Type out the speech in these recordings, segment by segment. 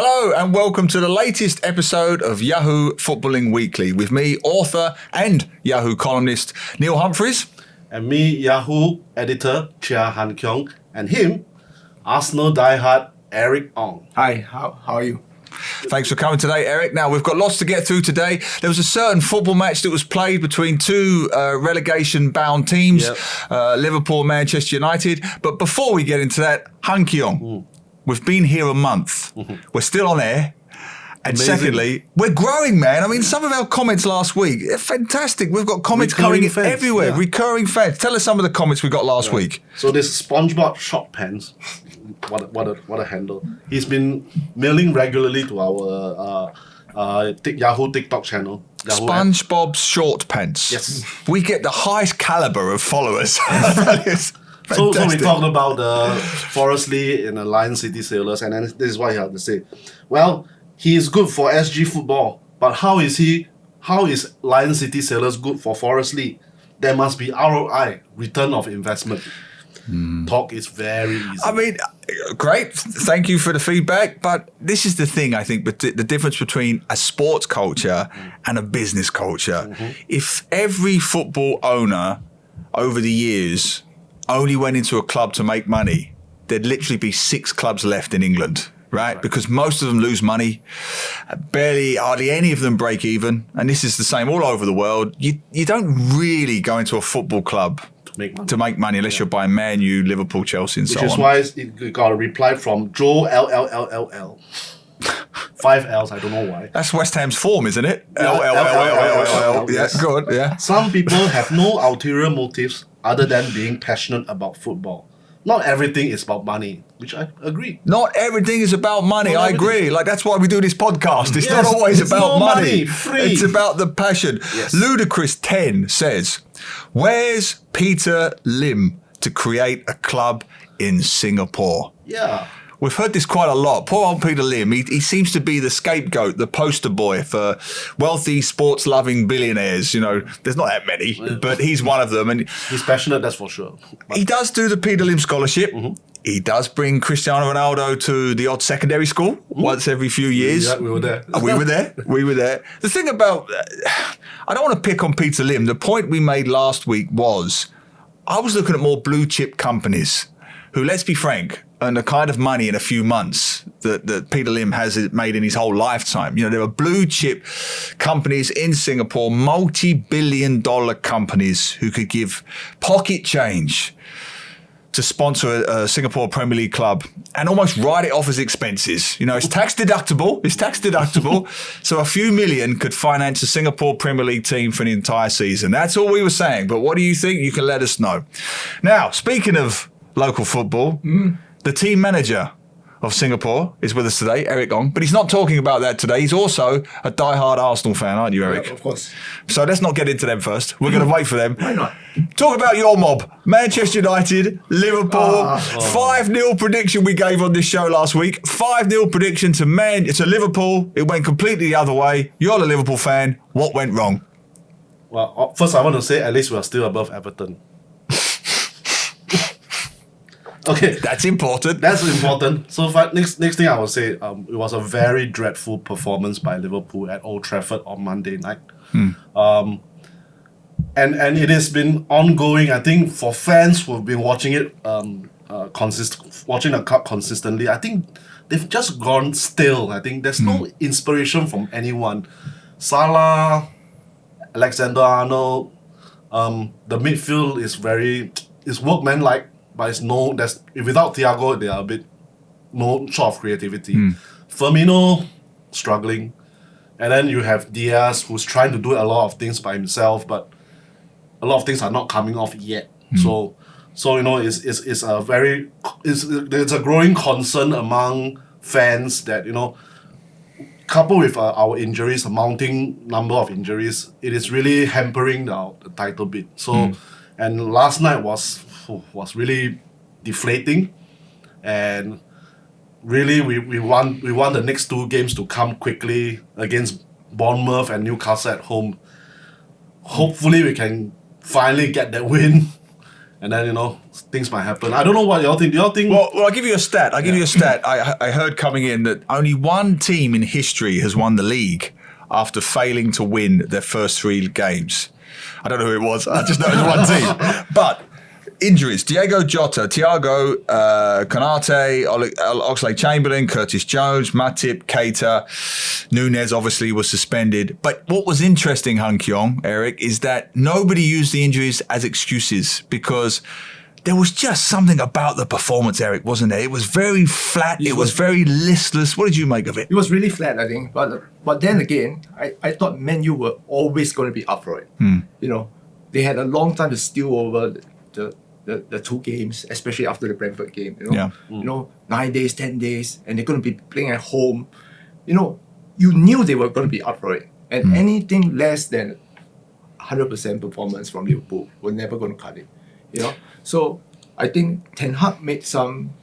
Hello and welcome to the latest episode of Yahoo Footballing Weekly with me, author and Yahoo columnist Neil Humphreys. And me, Yahoo editor Chia Keong, and him, Arsenal diehard Eric Ong. Hi, how are you? Thanks for coming today, Eric. Now, we've got lots to get through today. There was a certain football match that was played between two relegation-bound teams, Liverpool, Manchester United. But before we get into that, Keong, we've been here a month. We're still on air. And amazing. Secondly, we're growing, man. I mean, some of our comments last week, they're fantastic. We've got comments coming in everywhere, recurring fans. Tell us some of the comments we got last week. So this SpongeBob short pants, what a handle. He's been mailing regularly to our Yahoo TikTok channel. Yahoo SpongeBob's short pants. Yes. We get the highest caliber of followers. So we talked about Forest Lee in the Lion City Sailors, and then this is what he had to say. Well, he is good for SG football, but how is Lion City Sailors good for Forest Lee? There must be ROI, return of investment. Talk is very easy. I mean, great. Thank you for the feedback. But this is the thing, I think, but the difference between a sports culture and a business culture. If every football owner over the years only went into a club to make money, there'd literally be 6 clubs left in England. Right? Because most of them lose money, hardly any of them break even. And this is the same all over the world. You don't really go into a football club to make money unless you're buying Man U, Liverpool, Chelsea and so on. Which is why it got a reply from Joe LLLLL. 5 L's, I don't know why. That's West Ham's form, isn't it? L. Yeah, good, yeah. Some people have no ulterior motives other than being passionate about football. Not everything is about money, which I agree. Not everything is about money. I agree. Like, that's why we do this podcast. It's not always about money. Free. It's about the passion. Yes. Ludacris10 says, where's Peter Lim to create a club in Singapore? Yeah. We've heard this quite a lot. Poor old Peter Lim, he seems to be the scapegoat, the poster boy for wealthy, sports-loving billionaires. You know, there's not that many, but he's one of them. And he's passionate, that's for sure. But he does do the Peter Lim Scholarship. He does bring Cristiano Ronaldo to the odd secondary school once every few years. Yeah, we were there. We were there. The thing about, I don't want to pick on Peter Lim. The point we made last week was, I was looking at more blue chip companies who, let's be frank, earn the kind of money in a few months that Peter Lim has made in his whole lifetime. You know, there are blue chip companies in Singapore, multi-billion-dollar companies who could give pocket change to sponsor a Singapore Premier League club and almost write it off as expenses. You know, it's tax deductible. So a few million could finance a Singapore Premier League team for an entire season. That's all we were saying. But what do you think? You can let us know. Now, speaking of local football, the team manager of Singapore is with us today, Eric Ong, but he's not talking about that today. He's also a diehard Arsenal fan, aren't you, Eric? Yeah, of course. So let's not get into them first. We're going to wait for them. Why not? Talk about your mob. Manchester United, Liverpool, 5-0 prediction we gave on this show last week. 5-0 prediction to Liverpool. It went completely the other way. You're a Liverpool fan. What went wrong? Well, first I want to say at least we are still above Everton. Okay, that's important. So next thing I will say, it was a very dreadful performance by Liverpool at Old Trafford on Monday night. And it has been ongoing. I think for fans who've been watching it, watching the cup consistently, I think they've just gone stale. I think there's no inspiration from anyone. Salah, Alexander-Arnold, the midfield is workmanlike. But without Thiago, they are a bit short of creativity. Firmino struggling, and then you have Diaz who's trying to do a lot of things by himself, but a lot of things are not coming off yet. So you know, it's a growing concern among fans that, you know, coupled with our injuries, a mounting number of injuries, it is really hampering the title bid. So, and last night was really deflating, and really we want the next 2 games to come quickly against Bournemouth and Newcastle at home. Hopefully we can finally get that win and then things might happen. I don't know what y'all think. Do y'all think? Well, I'll give you a stat. I heard coming in that only one team in history has won the league after failing to win their first 3 games. I don't know who it was. I just know it was one team. But injuries: Diego Jota, Thiago, Konate, Oxlade-Chamberlain, Curtis Jones, Matip, Keita, Nunez obviously was suspended. But what was interesting, Keong, Eric, is that nobody used the injuries as excuses because there was just something about the performance, Eric, wasn't there? It was very flat. It was very listless. What did you make of it? It was really flat, I think. But then again, I thought Man U were always going to be up for it. They had a long time to steal over the 2 games, especially after the Brentford game. 9 days, 10 days, and they're going to be playing at home. You knew they were going to be up for it, and anything less than 100% performance from Liverpool were never going to cut it. So I think Ten Hag made some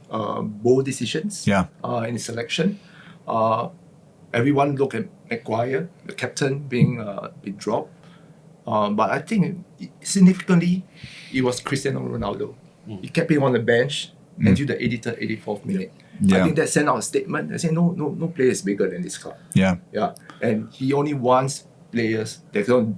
bold decisions. In his selection. Everyone looked at Maguire, the captain, being dropped. But I think significantly, it was Cristiano Ronaldo. He kept him on the bench until the 83rd, 84th minute. I think that sent out a statement that said no player is bigger than this club. And he only wants players that don't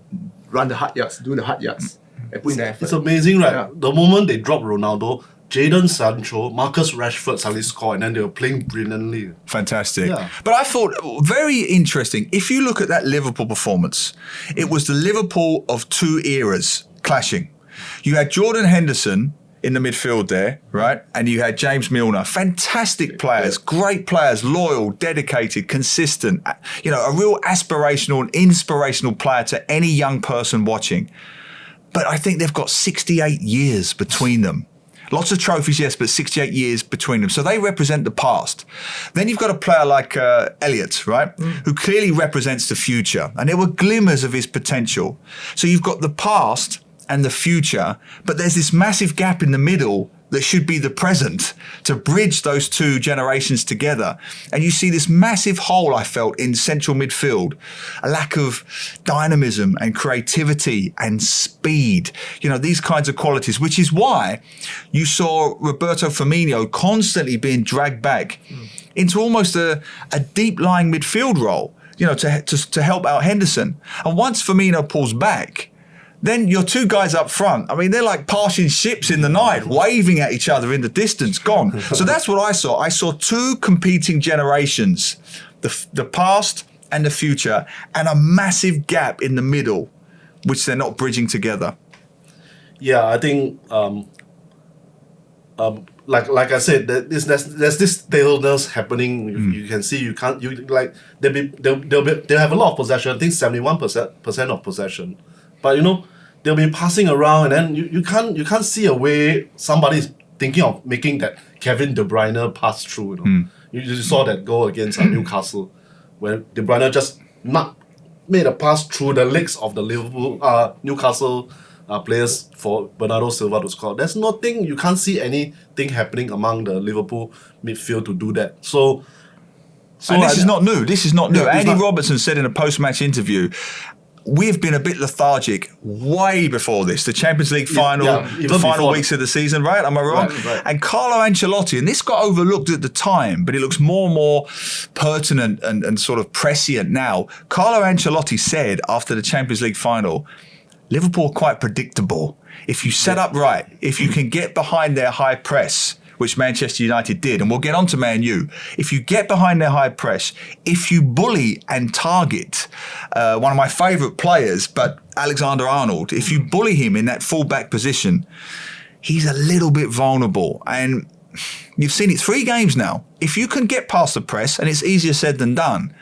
run the hard yards, do the hard yards, and put in the effort. It's amazing, right? The moment they dropped Ronaldo, Jadon Sancho, Marcus Rashford suddenly scored, and then they were playing brilliantly. Fantastic. But I thought, very interesting, if you look at that Liverpool performance, it was the Liverpool of 2 eras clashing. You had Jordan Henderson in the midfield there, right? And you had James Milner. Fantastic players, great players, loyal, dedicated, consistent, a real aspirational and inspirational player to any young person watching. But I think they've got 68 years between them. Lots of trophies, yes, but 68 years between them. So they represent the past. Then you've got a player like Elliott, right, who clearly represents the future. And there were glimmers of his potential. So you've got the past and the future, but there's this massive gap in the middle that should be the present to bridge those 2 generations together. And you see this massive hole, I felt, in central midfield, a lack of dynamism and creativity and speed, these kinds of qualities, which is why you saw Roberto Firmino constantly being dragged back into almost a deep-lying midfield role, to help out Henderson. And once Firmino pulls back, then your 2 guys up front, I mean, they're like passing ships in the night, waving at each other in the distance, gone. So that's what I saw. I saw 2 competing generations, the past and the future, and a massive gap in the middle, which they're not bridging together. Yeah, I think, like I said, there's this staleness happening. You can see they'll have a lot of possession. I think 71% of possession, but they'll be passing around, and then you can't see a way somebody's thinking of making that Kevin De Bruyne pass through. You saw that goal against Newcastle, where De Bruyne just made a pass through the legs of the Newcastle players for Bernardo Silva to score. There's nothing, you can't see anything happening among the Liverpool midfield to do that. So and this is not new. Andy Robertson said in a post-match interview, we've been a bit lethargic way before this. The Champions League final, the final weeks of the season, right? Am I wrong? Right. And Carlo Ancelotti, and this got overlooked at the time, but it looks more and more pertinent and sort of prescient now. Carlo Ancelotti said after the Champions League final, Liverpool are quite predictable. If you set up right, if you can get behind their high press, which Manchester United did, and we'll get on to Man U. If you get behind their high press, if you bully and target one of my favourite players, but Alexander-Arnold, if you bully him in that full-back position, he's a little bit vulnerable. And you've seen it 3 games now. If you can get past the press, and it's easier said than done,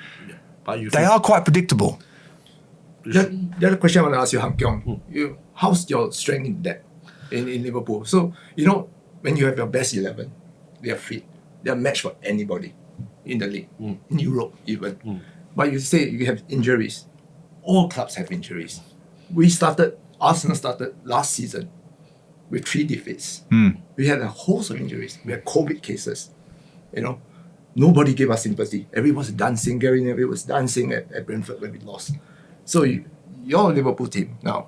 they are quite predictable. The other question I want to ask you, Keong, how's your strength in that in Liverpool? So, when you have your best 11, they are fit. They are matched for anybody in the league, in Europe even. But you say you have injuries. All clubs have injuries. Arsenal started last season with 3 defeats. We had a host of injuries. We had COVID cases. Nobody gave us sympathy. Everyone was dancing. Gary Neville was dancing at Brentford when we lost. So your Liverpool team now,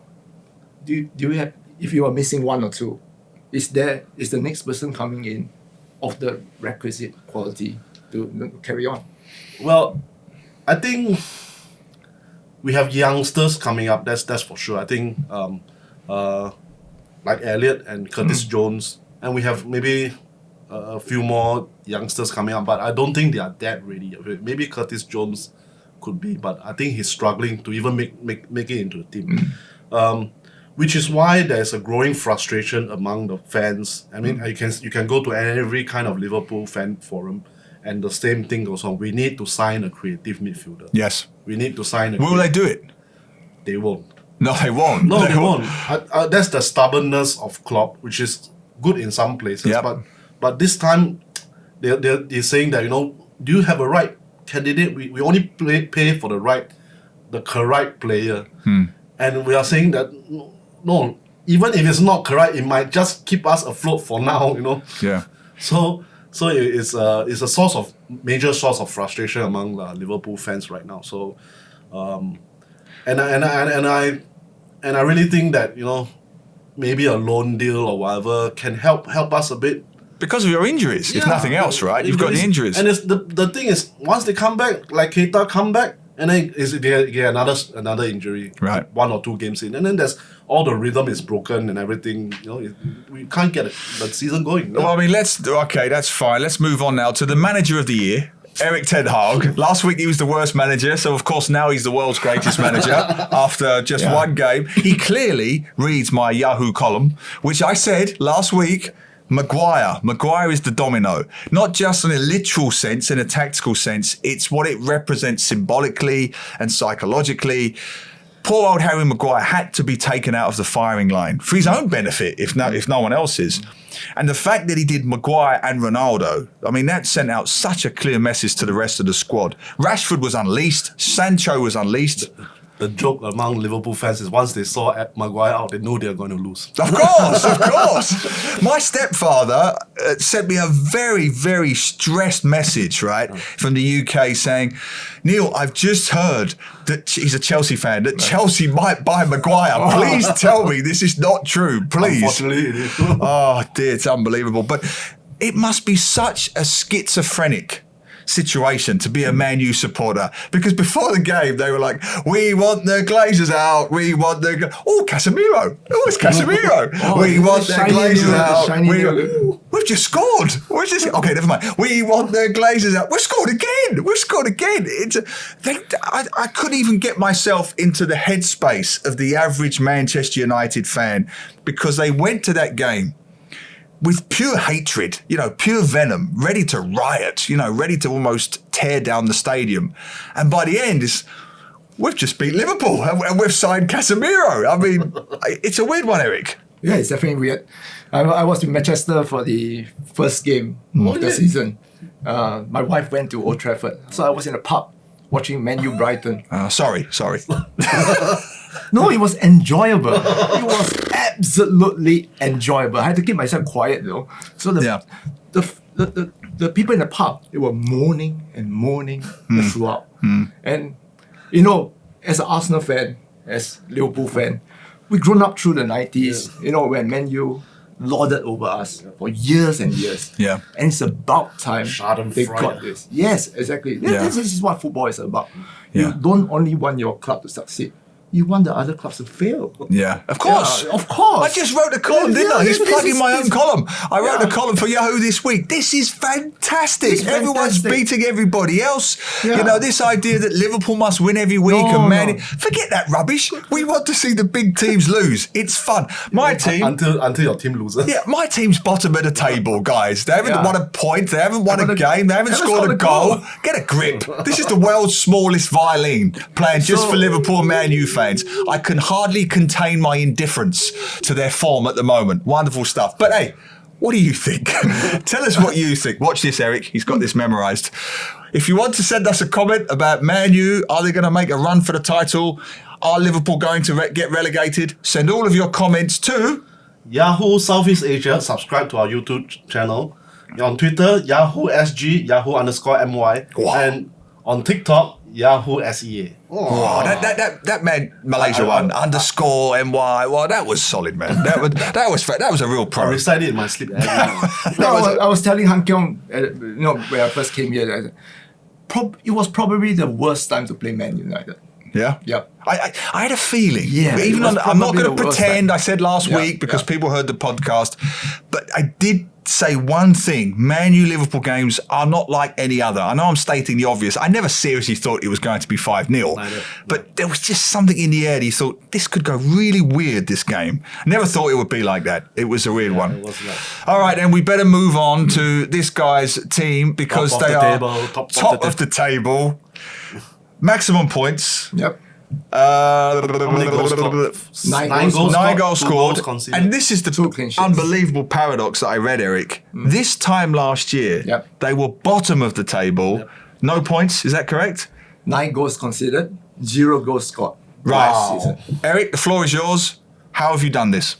do you have if you are missing one or two, is the next person coming in of the requisite quality to carry on? Well, I think we have youngsters coming up. That's for sure. I think like Elliot and Curtis Jones, and we have maybe a few more youngsters coming up. But I don't think they are that ready. Maybe Curtis Jones could be, but I think he's struggling to even make it into the team. Which is why there's a growing frustration among the fans. I mean, you can go to every kind of Liverpool fan forum, and the same thing goes on. We need to sign a creative midfielder. Yes. We need to sign a Will they do it? They won't. No, they won't. No, they won't. That's the stubbornness of Klopp, which is good in some places. Yep. But this time, they're saying that, do you have a right candidate? We only pay for the correct player. And we are saying that, no, even if it's not correct, it might just keep us afloat for now, Yeah. So it's a major source of frustration among Liverpool fans right now. So, and I really think that maybe a loan deal or whatever can help us a bit. Because of your injuries, if nothing else, right? You've got the injuries. And the thing is, once they come back, like Keita come back, and then they get another injury, right? 1 or 2 games in, and then there's all the rhythm is broken and everything. We can't get the season going. Well, I mean, that's fine. Let's move on now to the manager of the year, Eric Ten Hag. Last week he was the worst manager, so of course now he's the world's greatest manager after just one game. He clearly reads my Yahoo column, which I said last week. Maguire is the domino, not just in a literal sense, in a tactical sense. It's what it represents symbolically and psychologically. Poor old Harry Maguire had to be taken out of the firing line for his own benefit, if no one else's. And the fact that he did Maguire and Ronaldo, I mean, that sent out such a clear message to the rest of the squad. Rashford was unleashed. Sancho was unleashed. The joke among Liverpool fans is once they saw Maguire out, they know they're going to lose. Of course. My stepfather sent me a very, very stressed message, right, from the UK saying, Neil, I've just heard that he's a Chelsea fan, that Chelsea might buy Maguire. Please tell me this is not true, please. Unfortunately, it is. Oh, dear, it's unbelievable. But it must be such a schizophrenic situation to be a Man U supporter, because before the game they were like, we want the Glazers out, Casemiro, it's Casemiro, we want the Glazers out, we've just scored, okay, never mind, we want the Glazers out, we've scored again. I couldn't even get myself into the headspace of the average Manchester United fan, because they went to that game with pure hatred, pure venom, ready to riot, ready to almost tear down the stadium. And by the end, we've just beat Liverpool and we've signed Casemiro. I mean, it's a weird one, Eric. Yeah, it's definitely weird. I was in Manchester for the first game of the season. My wife went to Old Trafford. So I was in a pub watching Man U Brighton. Sorry. No, it was enjoyable. It was absolutely enjoyable. I had to keep myself quiet though. So the people in the pub, they were moaning throughout. And as an Arsenal fan, as Liverpool fan, we grown up through the 90s, when Man U lorded over us for years and years. Yeah. And it's about time they Schadenfreude. got this. Yes, exactly. Yeah. This is what football is about. Yeah. You don't only want your club to succeed. You want the other clubs to fail. Yeah, of course. Yeah, of course. I just wrote a column, didn't I? Just plugging my own column. I wrote a column for Yahoo this week. This is fantastic. Everyone's beating everybody else. Yeah. This idea that Liverpool must win every week forget that rubbish. We want to see the big teams lose. It's fun. My team until your team loses. Yeah, my team's bottom of the table, guys. They haven't won a point. They haven't won a game. They haven't scored a goal. Get a grip. This is the world's smallest violin playing just for Liverpool and Man U fans. I can hardly contain my indifference to their form at the moment. Wonderful stuff. But hey, what do you think? Tell us what you think. Watch this, Eric. He's got this memorised. If you want to send us a comment about Man U, are they going to make a run for the title? Are Liverpool going to get relegated? Send all of your comments to Yahoo Southeast Asia. Subscribe to our YouTube channel. On Twitter, Yahoo SG, Yahoo_MY. Wow. And on TikTok, Yahoo SEA. Oh, that man Malaysia won underscore MY. Well, that was solid, man. That was a real I pro. recite it in my sleep every night. I was telling Han Keong, when I first came here, that it was probably the worst time to play Man United. Yeah, Yep. I had a feeling. Yeah, But even it was I'm not probably going to the worst pretend time. I said last Yeah, week because yeah. people heard the podcast, but I did say one thing: Man U Liverpool games are not like any other. I know I'm stating the obvious. I never seriously thought it was going to be 5-0, Neither. but there was just something in the air. That you thought this could go really weird. This game. Never thought it would be like that. It was a weird one. It was like All right, then we better move on to this guy's team because Top of they the are table, top top of of the table. Maximum points. Yep. how many goals scored? Nine Goals two scored. goals conceded. And this is the Two clean sheets. unbelievable paradox that I read, Eric. This time last year, Yep. they were bottom of the table. Yep. No points, is that correct? 9 goals conceded, 0 goals scored. Right. Last season. Eric, the floor is yours. How have you done this?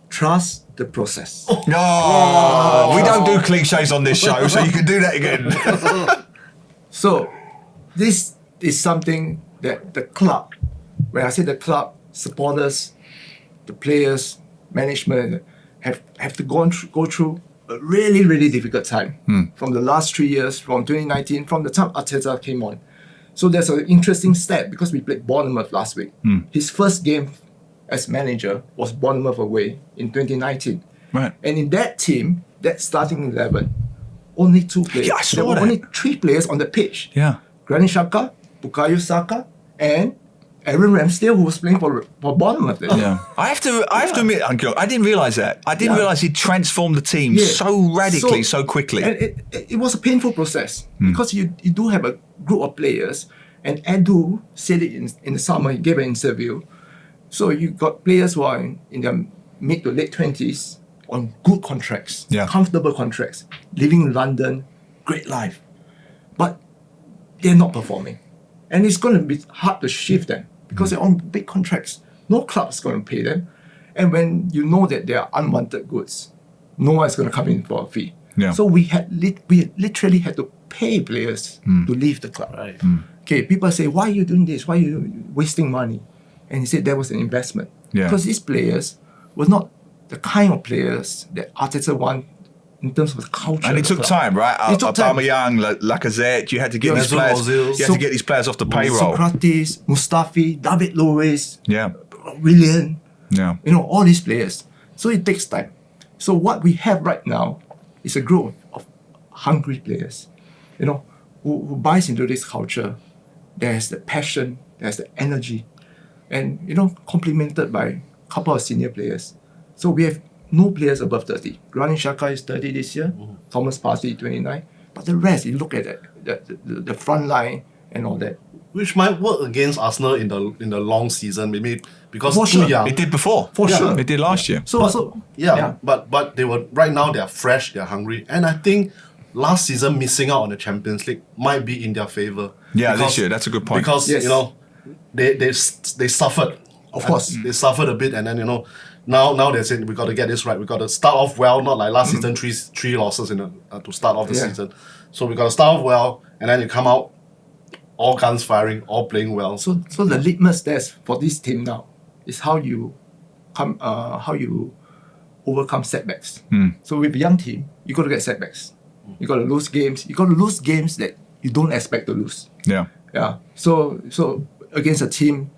Trust the process. No, we don't do cliches on this show, so you can do that again. So, this is something that the club, when I say the club, supporters, the players, management, have to go through a really, really difficult time from the last 3 years, from 2019, from the time Arteta came on. So there's an interesting stat because we played Bournemouth last week. His first game as manager was Bournemouth away in 2019. Right. And in that team, that starting 11, only 2 players. Yeah, I saw there were that. only 3 players on the pitch. Yeah. Granit Xhaka, Bukayo Saka, and Aaron Ramsdale, who was playing for Bournemouth. Then. Yeah. I have to admit, Uncle, I didn't realise that. I didn't Yeah. realise he transformed the team Yeah. so radically, so quickly. And it was a painful process because you do have a group of players, and Edu said it in the summer, he gave an interview. So you got players who are in their mid to late 20s on good contracts, Yeah. comfortable contracts, living in London, great life. But they're not performing. And it's going to be hard to shift them because they're on big contracts. No club's going to pay them. And when you know that they are unwanted goods, no one's going to come in for a fee. Yeah. So we literally had to pay players to leave the club. Right. Okay, people say, why are you doing this? Why are you wasting money? And he said that was an investment. Yeah. Because these players were not the kind of players that Arteta want in terms of the culture. And it of the took club. time, right? It took time. Aubameyang, Lacazette, you had to get these Mesut players. Ozil. You had to get these players off the payroll. Socrates, Mustafi, David Luiz, Yeah, Willian, yeah, all these players. So it takes time. So what we have right now is a group of hungry players, who buys into this culture. There's the passion, there's the energy, and complemented by a couple of senior players. So we have no players above 30. Granit Xhaka is 30 this year, Thomas Partey 29. But the rest, you look at the front line and all that. Which might work against Arsenal in the long season, maybe because For too sure. young. it did before. For sure. It did last year. But they were right now. They are fresh. They are hungry, and I think last season missing out on the Champions League might be in their favor. Yeah, this year, that's a good point. Because Yes. they suffered. Of course. They suffered a bit, and then now they said we got to get this right. We got to start off well, not like last season three losses to start off the Yeah. season. So we got to start off well, and then you come out all guns firing, all playing well. So the litmus test for this team now is how you overcome setbacks. So with a young team, you got to get setbacks. You got to lose games. You got to lose games that you don't expect to lose. Yeah, Yeah. So against a team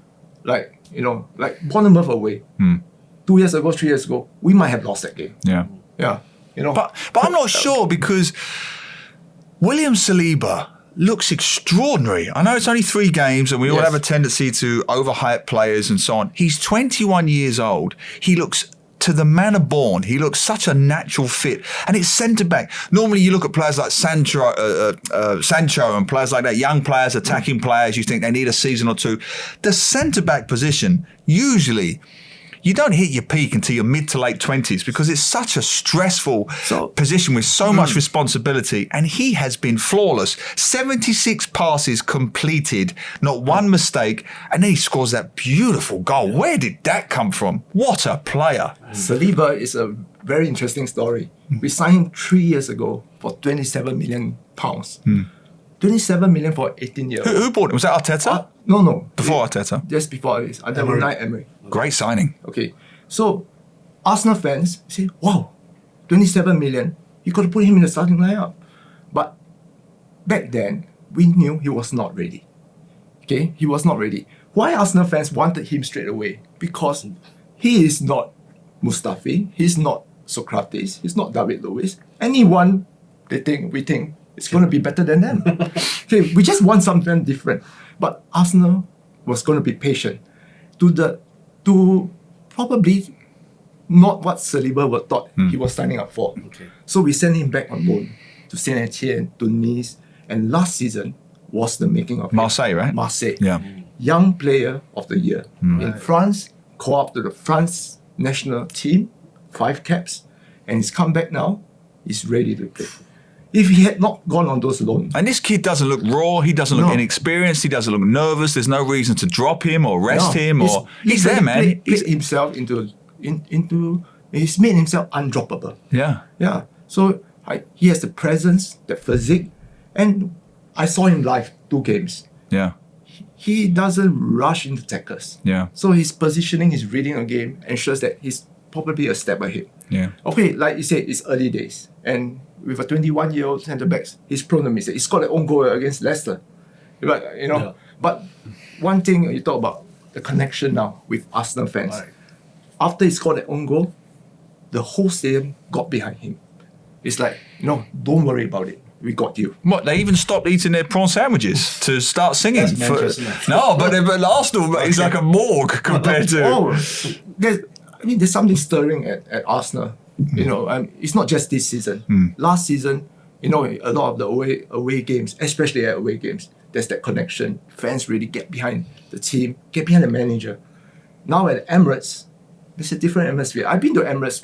like Bournemouth away, 2 years ago, 3 years ago, we might have lost that game. yeah. Yeah. But I'm not sure because William Saliba looks extraordinary. I know it's only 3 games and we all Yes. have a tendency to overhype players and so on. He's 21 years old. He looks, to the manner born, he looks such a natural fit. And it's centre-back. Normally you look at players like Sancho and players like that, young players, attacking players, you think they need a season or two. The centre-back position, usually, you don't hit your peak until your mid to late 20s because it's such a stressful position with so much responsibility. And he has been flawless. 76 passes completed, not one mistake. And then he scores that beautiful goal. Where did that come from? What a player. Saliba is a very interesting story. We signed him 3 years ago for £27 million. 27 million for 18-year-old. Who bought it? Was that Arteta? No. Before Arteta? Just before it. Under Emery. Unai Emery. Great signing. Okay. So, Arsenal fans say, wow, 27 million, you got to put him in the starting lineup. But back then, we knew he was not ready. Okay? He was not ready. Why Arsenal fans wanted him straight away? Because he is not Mustafi, he's not Socrates, he's not David Luiz. Anyone we think it's going to be better than them. Okay, we just want something different. But Arsenal was going to be patient to probably not what Saliba thought he was signing up for. Okay. So we sent him back on loan to Saint Etienne, to Nice, and last season was the making of Marseille, right? Marseille. Yeah. Young player of the year. In France, called up to the France national team, 5 caps, and he's come back now, he's ready to play. If he had not gone on those loans, And this kid doesn't look raw. He doesn't look No. inexperienced. He doesn't look nervous. There's no reason to drop him or rest him. Or he's there, man. Played himself into he's made himself undroppable. Yeah. Yeah. So he has the presence, the physique, and I saw him live 2 games. Yeah. He doesn't rush into tackles. Yeah. So his positioning, his reading a game ensures that he's probably a step ahead. Yeah. Okay, like you said, it's early days. And with a 21-year-old centre-back, he's prone to mistake. He scored an own goal against Leicester. But, Yeah. but one thing you talk about, the connection now with Arsenal fans. Right. After he scored that own goal, the whole stadium got behind him. It's like, don't worry about it. We got you. What, they even stopped eating their prawn sandwiches to start singing? That's Manchester United. No, but Arsenal is like a morgue compared to... There's something stirring at Arsenal. It's not just this season. Last season, a lot of the away games, especially at away games, there's that connection. Fans really get behind the team, get behind the manager. Now at Emirates, there's a different atmosphere. I've been to Emirates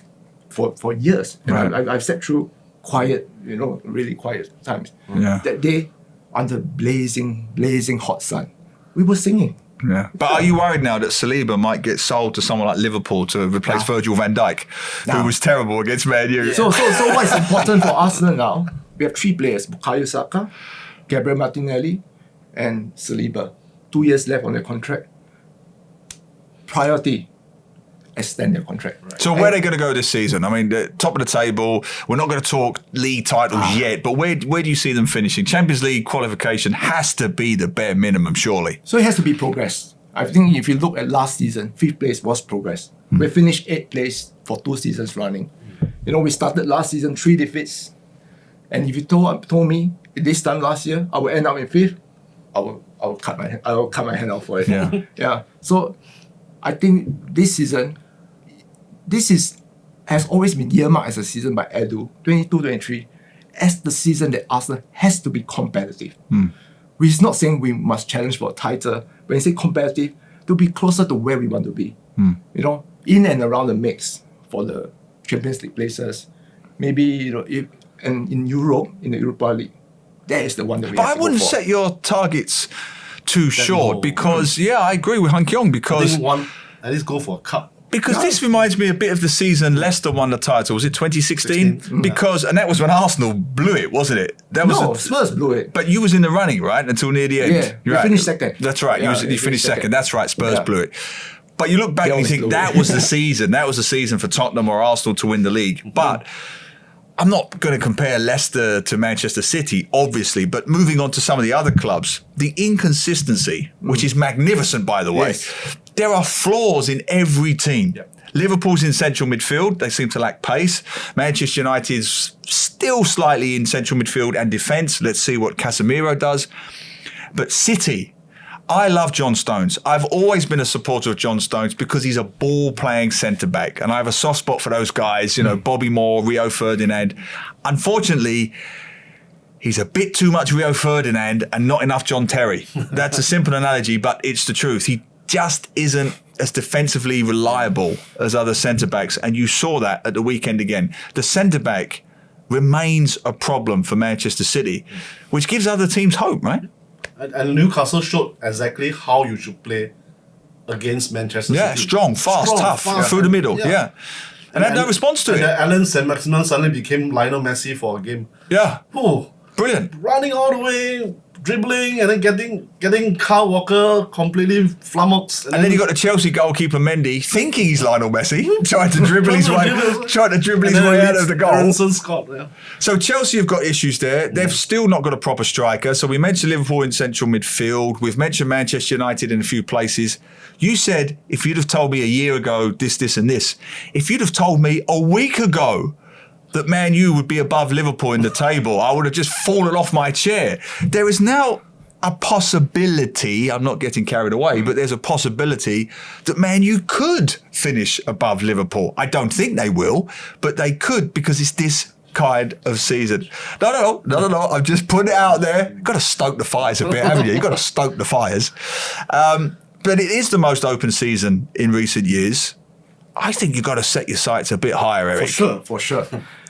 for years. And Right. I've sat through quiet, really quiet times. Yeah. That day, under blazing hot sun, we were singing. Yeah. But are you worried now that Saliba might get sold to someone like Liverpool to replace Virgil van Dijk, who was terrible against Man U? So what's important for Arsenal now? We have 3 players: Bukayo Saka, Gabriel Martinelli, and Saliba. 2 years left on their contract. Priority: extend their contract. Right. So where are they going to go this season? I mean, the top of the table. We're not going to talk league titles yet, but where do you see them finishing? Champions League qualification has to be the bare minimum, surely. So it has to be progress. I think if you look at last season, 5th place was progress. We finished 8th place for 2 seasons running. We started last season 3 defeats, and if you told me this time last year I will end up in 5th, I will cut my hand off for it. Yeah. Yeah. So I think this season, has always been earmarked as a season by Edu, 22-23, as the season that Arsenal has to be competitive. We're not saying we must challenge for a title. When you say competitive, to be closer to where we want to be. In and around the mix for the Champions League places. Maybe, and in Europe, in the Europa League, that is the one that we But have I to go wouldn't for. set your targets too short low. because, I agree with Keong I because think at least go for a cup. this reminds me a bit of the season Leicester won the title. Was it 2016? 16, And that was when Arsenal blew it, wasn't it? That was No, Spurs blew it. But you was in the running, right? Until near the end. Yeah, we Right. finished second. That's right. Yeah, you we finished finished second. second. That's right. Spurs Yeah. blew it. But you look back and you Keong think blew that it. was the season. That was the season for Tottenham or Arsenal to win the league. But I'm not going to compare Leicester to Manchester City, obviously. But moving on to some of the other clubs, the inconsistency, which is magnificent, by the way. Yes. There are flaws in every team. Yep. Liverpool's in central midfield. They seem to lack pace. Manchester United's still slightly in central midfield and defence. Let's see what Casemiro does. But City, I love John Stones. I've always been a supporter of John Stones because he's a ball-playing centre-back. And I have a soft spot for those guys, Bobby Moore, Rio Ferdinand. Unfortunately, he's a bit too much Rio Ferdinand and not enough John Terry. That's a simple analogy, but it's the truth. He just isn't as defensively reliable as other centre-backs, and you saw that at the weekend again. The centre-back remains a problem for Manchester City, which gives other teams hope, right? And Newcastle showed exactly how you should play against Manchester Yeah, City. strong, fast, tough, through the middle, yeah. And had no response to and it. then Alan Saint-Maximin suddenly became Lionel Messi for a game. Yeah, Oh, brilliant. running all the way, dribbling and then getting Kyle Walker completely flummoxed. And then you got the Chelsea goalkeeper Mendy thinking he's Lionel Messi, trying to dribble his way out of the goal. Aronson Scott, yeah. So Chelsea have got issues there. They've still not got a proper striker. So we mentioned Liverpool in central midfield. We've mentioned Manchester United in a few places. You said if you'd have told me a year ago this, and this, if you'd have told me a week ago that Man U would be above Liverpool in the table, I would have just fallen off my chair. There is now a possibility, I'm not getting carried away, but there's a possibility that Man U could finish above Liverpool. I don't think they will, but they could because it's this kind of season. No. I'm just putting it out there. You've got to stoke the fires a bit, haven't you? You've got to stoke the fires. But it is the most open season in recent years. I think you've got to set your sights a bit higher, Eric. For sure.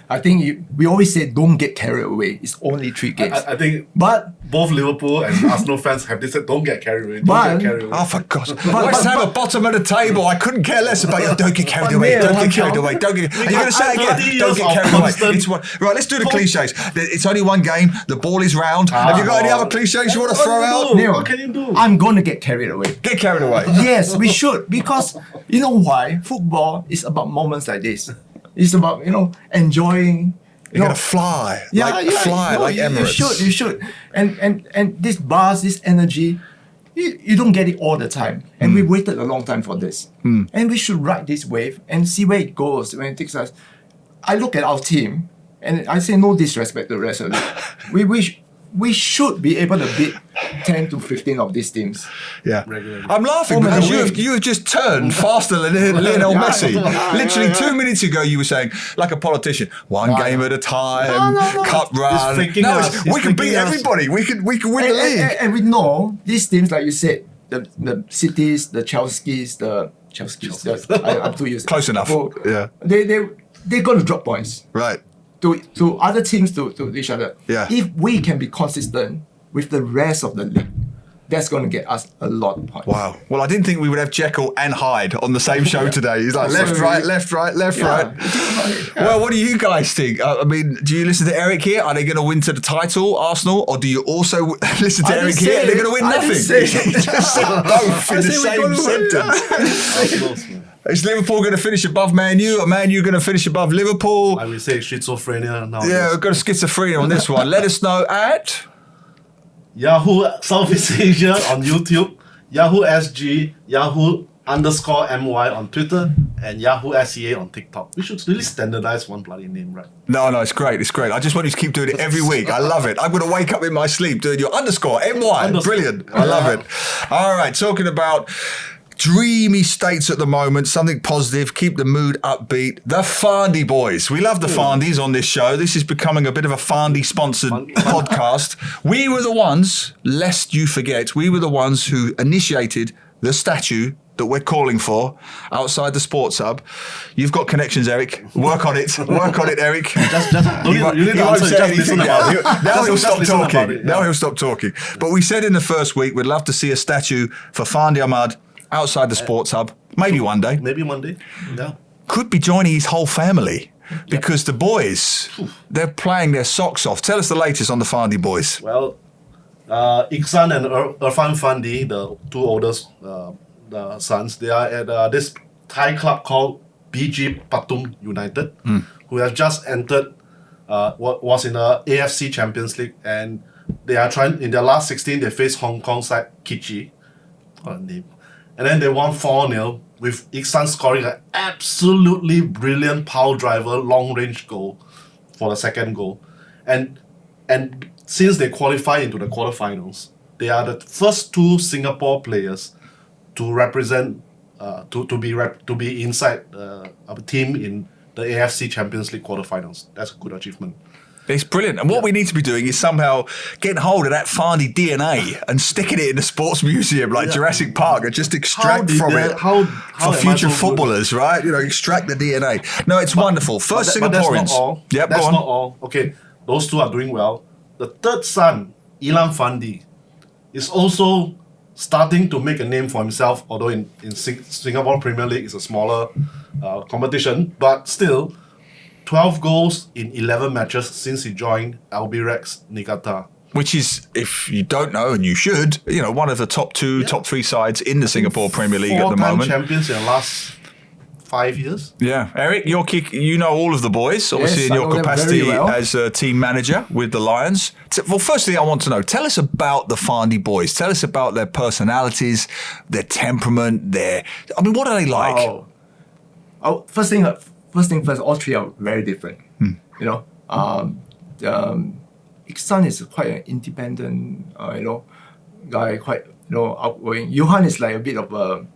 I think we always say don't get carried away. It's only 3 games. I think but both Liverpool and Arsenal fans have this said don't get carried away. Don't get carried away. Oh, for God's sake. West Ham at bottom of the table. I couldn't care less about you. Don't get carried away. Don't get carried away. Are you going to say it again? Don't get carried away. Right, let's do the cliches. It's only one game. The ball is round. Have you got any other cliches you want to throw out? Neil, what can you do? I'm going to get carried away. Get carried away. Yes, we should. Because you know why? Football is about moments like this. It's about, enjoying. You gotta fly, like Emirates. You should. And this buzz, this energy, you don't get it all the time. And we waited a long time for this. And we should ride this wave and see where it goes when it takes us. I look at our team and I say no disrespect to the rest of it. We should be able to beat 10 to 15 of these teams. Yeah. Regularly. I'm laughing because you have just turned faster than Lionel Messi. Literally 2 minutes ago you were saying, like a politician, one game at a time, cup run. We can beat everybody. We can win the league. And we know these teams, like you said, the cities, the Chelseas, I'm too used. Close enough. Yeah. They're going to drop points. Right. To other teams, to each other. Yeah. If we can be consistent with the rest of the league, that's going to get us a lot of points. Wow. Well, I didn't think we would have Jekyll and Hyde on the same show today. He's like left, right. Well, what do you guys think? I mean, do you listen to Eric here? Are they going to win to the title, Arsenal? Or do you also listen to Eric here? They're going to win nothing. Just said both in the same sentence. Is Liverpool going to finish above Man U, or Man U going to finish above Liverpool? I would say schizophrenia now. Yeah, we've got a schizophrenia on this one. Let us know at Yahoo Southeast Asia on YouTube, Yahoo SG, Yahoo_MY on Twitter, and Yahoo SEA on TikTok. We should really standardize one bloody name, right? No, it's great. I just want you to keep doing it every week. I love it. I'm going to wake up in my sleep doing your _MY. Brilliant. I love it. All right, talking about dreamy states at the moment, something positive, keep the mood upbeat. The Fandy boys. We love the Fandys on this show. This is becoming a bit of a Fandy-sponsored podcast. We were the ones, lest you forget, we were the ones who initiated the statue that we're calling for outside the sports hub. You've got connections, Eric. Work on it, Eric. You need to answer, just listen about it. Now he'll stop talking. Now he'll stop talking. But we said in the first week we'd love to see a statue for Fandi Ahmad outside the sports hub. Maybe one day. Yeah. Could be joining his whole family because the boys, they're playing their socks off. Tell us the latest on the Fandi boys. Well, Iksan and Irfan Fandi, the two oldest the sons, they are at this Thai club called BG Pathum United, who have just entered, was in the AFC Champions League, and they are trying, in their last 16, they faced Hong Kong side Kichi. What a name. And then they won 4-0 with Iksan scoring an absolutely brilliant power driver, long-range goal for the second goal. And since they qualify into the quarterfinals, they are the first two Singapore players to represent, to be inside a team in the AFC Champions League quarterfinals. That's a good achievement. It's brilliant. And what we need to be doing is somehow getting hold of that Fandi DNA and sticking it in a sports museum like Jurassic Park and just extract from it for future footballers, right? Extract the DNA. No, it's wonderful. First Singaporeans. That's not all. Yep, that's not all. Okay, those two are doing well. The third son, Ilham Fandi, is also starting to make a name for himself, although in Singapore Premier League is a smaller competition, but still 12 goals in 11 matches since he joined Albirex Niigata which is, if you don't know, and you should, one of the top three sides in the Singapore Premier League at the moment. Champions in the last 5 years. Yeah, Eric, you know all of the boys, obviously, in your capacity as a team manager with the Lions. Well, firstly, I want to know, tell us about the Fandi boys. Tell us about their personalities, their temperament, what are they like? First thing first, all three are very different. Iksan is quite an independent, guy, quite, outgoing. Johan is like a bit of a...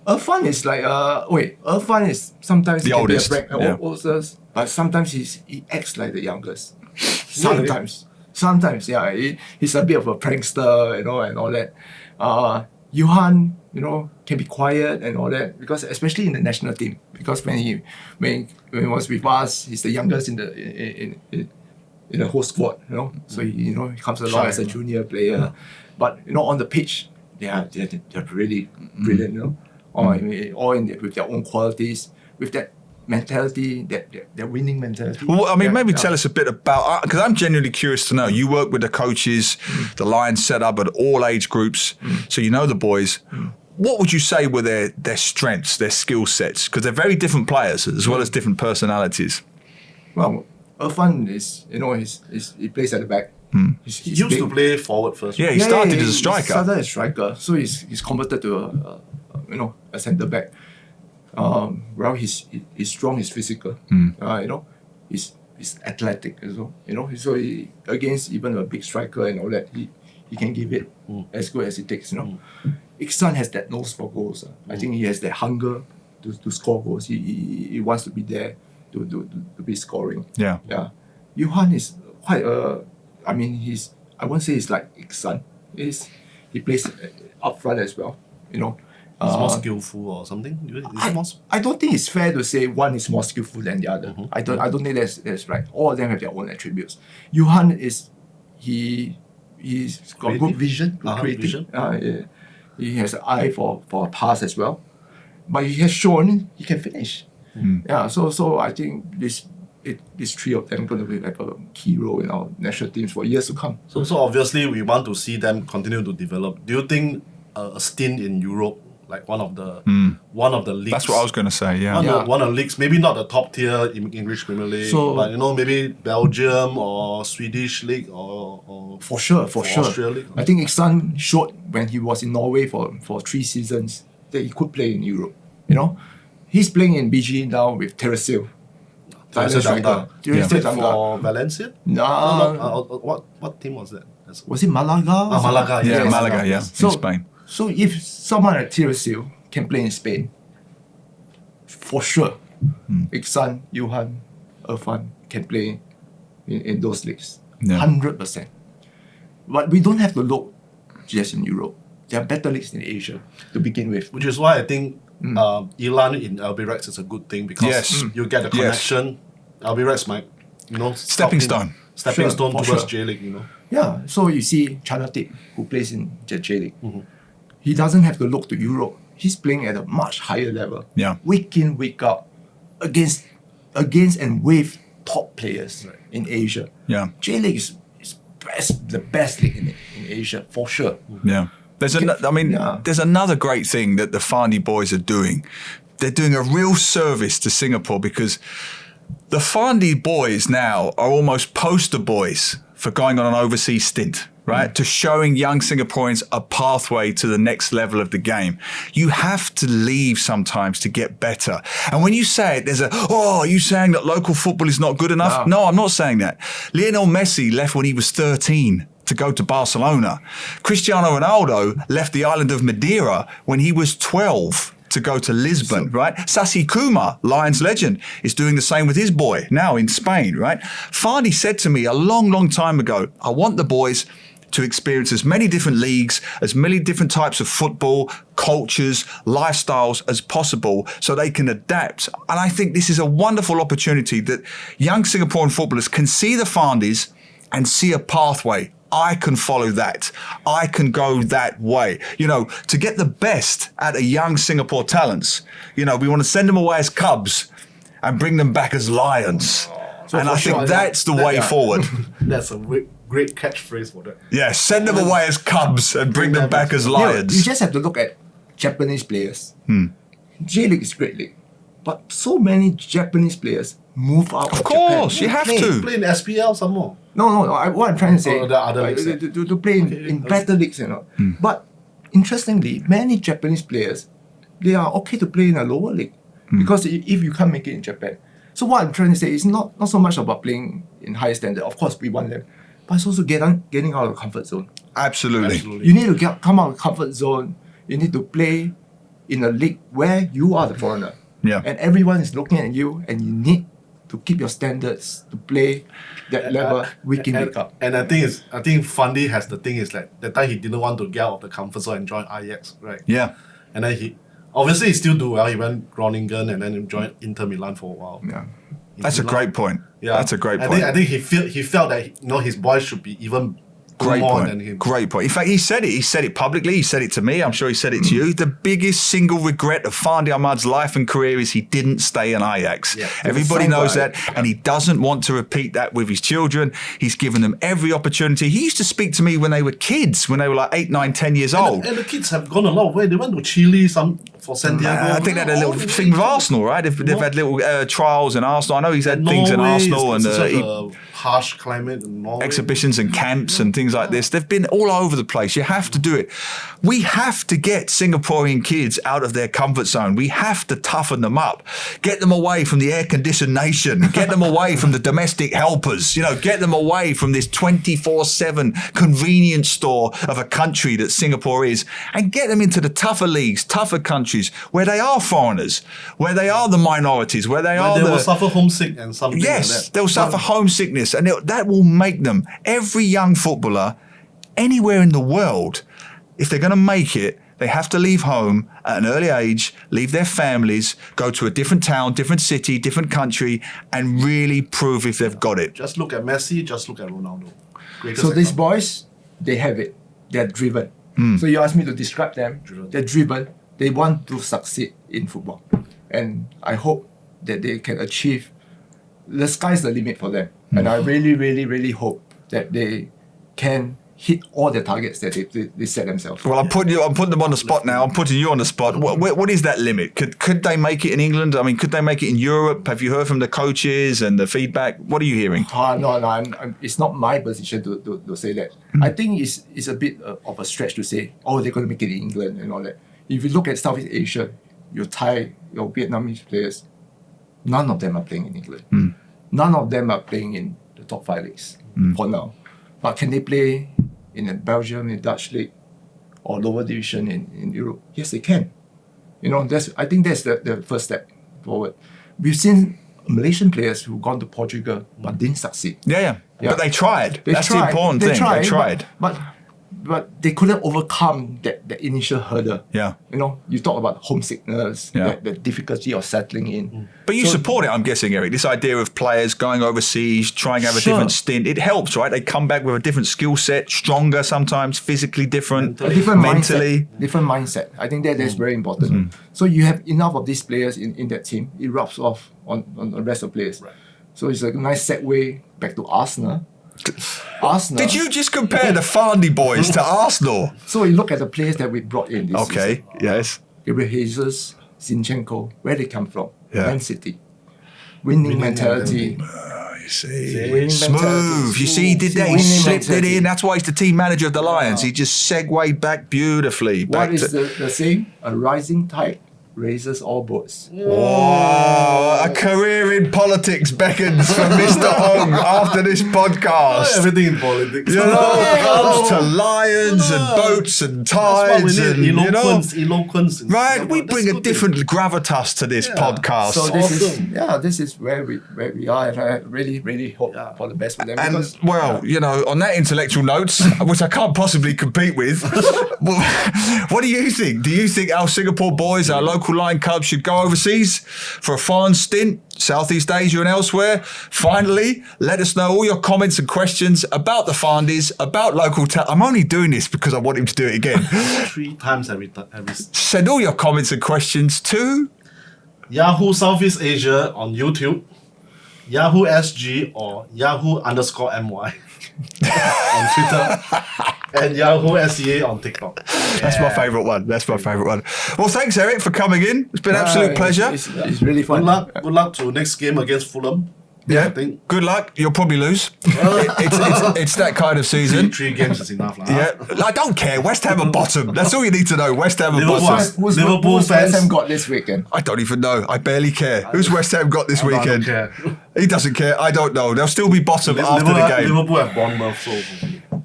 Irfan is like, Irfan is sometimes the oldest, oldest, but sometimes he acts like the youngest. Sometimes, yeah. He's a bit of a prankster, and all that. Johan, can be quiet and all that, because especially in the national team, because when he was with us, he's the youngest in the whole squad, So he comes along as a junior player, but on the pitch, they're really brilliant, with their own qualities, with that mentality, that winning mentality. Well, maybe tell us a bit about, because I'm genuinely curious to know. You work with the coaches, the Lions set up at all age groups, so you know the boys. What would you say were their strengths, their skill sets? Because they're very different players as well as different personalities. Well, Irfan is, he plays at the back. He used to play forward first. Yeah, he started as a striker. He started as a striker, so he's converted to a centre back. He's strong, he's physical. He's athletic as well. So he, against even a big striker and all that, he can give it as good as it takes. Iksan has that nose for goals. I think he has that hunger to score goals. He wants to be there to be scoring. Yeah. Johan is quite I won't say he's like Iksan. He plays up front as well. He's more skillful or something. I don't think it's fair to say one is more skillful than the other. I don't think that's right. All of them have their own attributes. Johan he's got creative. good vision, good creative. Vision. He has an eye for a pass as well, but he has shown he can finish. So I think these three of them going to have a key role in our national teams for years to come. So obviously we want to see them continue to develop. Do you think a stint in Europe, like one of the leagues? That's what I was going to say. One of the leagues, maybe not the top tier English Premier League, but maybe Belgium or Swedish league or for sure. Austria league. I think Iksan showed when he was in Norway for 3 seasons that he could play in Europe. He's playing in BG now with Teresil. For Valencia? No. What team was that? Was it Malaga? Malaga, yeah. Malaga, in Spain. So if someone like Teresil can play in Spain, for sure, Iksan, Johan, Irfan can play in those leagues. 100%. But we don't have to look just in Europe. There are better leagues in Asia to begin with. Which is why I think Ilan in LB Rex is a good thing, because you get a connection. LB Rex might, stepping stone towards J-League, Yeah, so you see Chanatip, who plays in J-League. He doesn't have to look to Europe. He's playing at a much higher level. Yeah. Week in, week out, against and with top players in Asia. Yeah. J-League is the best league in Asia, for sure. Yeah. There's another great thing that the Fandi boys are doing. They're doing a real service to Singapore, because the Fandi boys now are almost poster boys for going on an overseas stint, right? To showing young Singaporeans a pathway to the next level of the game. You have to leave sometimes to get better. And when you say it, are you saying that local football is not good enough? No, I'm not saying that. Lionel Messi left when he was 13 to go to Barcelona. Cristiano Ronaldo left the island of Madeira when he was 12 to go to Lisbon, right? Sasi Kumar, Lions legend, is doing the same with his boy now in Spain, right? Fandi said to me a long, long time ago, I want the boys to experience as many different leagues, as many different types of football, cultures, lifestyles as possible, so they can adapt. And I think this is a wonderful opportunity that young Singaporean footballers can see the Fandis and see a pathway. I can follow that. I can go that way. To get the best out of young Singapore talents, we want to send them away as cubs and bring them back as lions. I think that's the way forward. That's a great catchphrase for that. Yeah, send them away as cubs and bring them back as lions. You just have to look at Japanese players. J-League is great league, but so many Japanese players move out of course, Japan. you have play. to. Play in SPL some more. No. What I'm trying to say, the other leagues, to play in better leagues, But interestingly, many Japanese players, they are okay to play in a lower league because if you can't make it in Japan. So what I'm trying to say is not so much about playing in higher standard. Of course, we want them, but it's also getting out of the comfort zone. Absolutely. You need to come out of the comfort zone. You need to play in a league where you are the foreigner. Yeah. And everyone is looking at you, and you need to keep your standards to play that level week in, week out. And I think Fandi has the thing is like that time he didn't want to get out of the comfort zone and join Ajax, right? Yeah. And then he still do well. He went Groningen and then he joined Inter Milan for a while. Yeah. That's a great point. Yeah, That's a great point. I think he felt that his boys should be even Great more point. than him. Great point. In fact, he said it. He said it publicly. He said it to me. I'm sure he said it to you. The biggest single regret of Fandi Ahmad's life and career is he didn't stay in Ajax. Yeah. Everybody knows that, and he doesn't want to repeat that with his children. He's given them every opportunity. He used to speak to me when they were kids, when they were like 8, 9, 10 years old. And the kids have gone a long way. They went to Chile for Santiago. I think they had a little thing with Arsenal, right? They've had little trials in Arsenal. I know he's had things in Arsenal and a harsh climate in Norway. Exhibitions and camps and things like this. They've been all over the place. You have to do it. We have to get Singaporean kids out of their comfort zone. We have to toughen them up. Get them away from the air-conditioned nation. Get them away from the domestic helpers. Get them away from this 24/7 convenience store of a country that Singapore is, and get them into the tougher leagues, tougher countries where they are foreigners, where they are the minorities, where they will suffer homesick and something like that. Yes, they'll suffer homesickness, and that will make them, every young footballer, anywhere in the world, if they're going to make it, they have to leave home at an early age, leave their families, go to a different town, different city, different country, and really prove if they've got it. Just look at Messi, just look at Ronaldo. So these boys, they have it. They're driven. So you asked me to describe them. They're driven. They want to succeed in football. And I hope that they can achieve. The sky's the limit for them. And I really, really, really hope that they can hit all the targets that they set themselves. Well, I'm putting them on the spot now. I'm putting you on the spot. What is that limit? Could they make it in England? I mean, could they make it in Europe? Have you heard from the coaches and the feedback? What are you hearing? No. It's not my position to say that. I think it's a bit of a stretch to say, they're going to make it in England and all that. If you look at Southeast Asia, your Thai, your Vietnamese players, none of them are playing in England. None of them are playing in the top 5 leagues for now. But can they play in Belgium, in Dutch league, or lower division in Europe? Yes, they can. I think that's the first step forward. We've seen Malaysian players who've gone to Portugal but didn't succeed. Yeah. But they tried. That's the important thing. They tried. But they couldn't overcome that initial hurdle. Yeah. You talk about homesickness, the difficulty of settling in. But you support it, I'm guessing, Eric. This idea of players going overseas, trying to have a different stint. It helps, right? They come back with a different skill set, stronger sometimes, physically different, mentally. Different mindset. I think that's very important. So you have enough of these players in that team. It rubs off on the rest of the players. Right. So it's a nice segue back to Arsenal. Did you just compare the Fandy boys to Arsenal? So you look at the players that we brought in this season. Yes. Gabriel Jesus, Zinchenko, where they come from? Yeah. Man City. Winning mentality. You see. Winning Smooth. mentality. You see, he did that. He Winning slipped it mentality. in. That's why he's the team manager of the Lions. He just segued back beautifully. What is the saying? A rising tide raises all boats. Whoa, a career in politics beckons for Mr. Ong after this podcast. Everything in politics. It comes to lions and boats and tides and eloquence. Right, we bring a different gravitas to this podcast. So this is where we are, and I really, really hope for the best for them. And on that intellectual note, which I can't possibly compete with, what do you think? Do you think our Singapore boys, our local Lion Cubs, should go overseas for a foreign stint, Southeast Asia and elsewhere? Finally, let us know all your comments and questions about the Fandis, about local talent. I'm only doing this because I want him to do it again. 3 times every. Send all your comments and questions to Yahoo Southeast Asia on YouTube, Yahoo SG or Yahoo_MY. on Twitter and Yahoo SEA on TikTok. That's my favourite one. That's my favourite one. Well, thanks, Eric, for coming in. It's been an absolute pleasure. It's really fun. Good luck to next game against Fulham. Yeah, I think good luck. You'll probably lose. It's that kind of season. three games is enough. Yeah, I don't care. West Ham are bottom. That's all you need to know. West Ham are Liverpool bottom. Who's Liverpool West fans. Ham got this weekend? I don't even know. I barely care. Who's West Ham got this I don't weekend? care. He doesn't care. I don't know. They'll still be bottom after the game. Liverpool have Bournemouth, so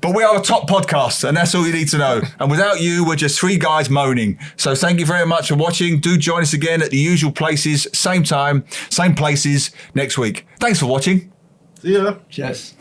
But we are a top podcast, and that's all you need to know. And without you, we're just three guys moaning. So thank you very much for watching. Do join us again at the usual places, same time, same places next week. Thanks for watching. see ya. Cheers.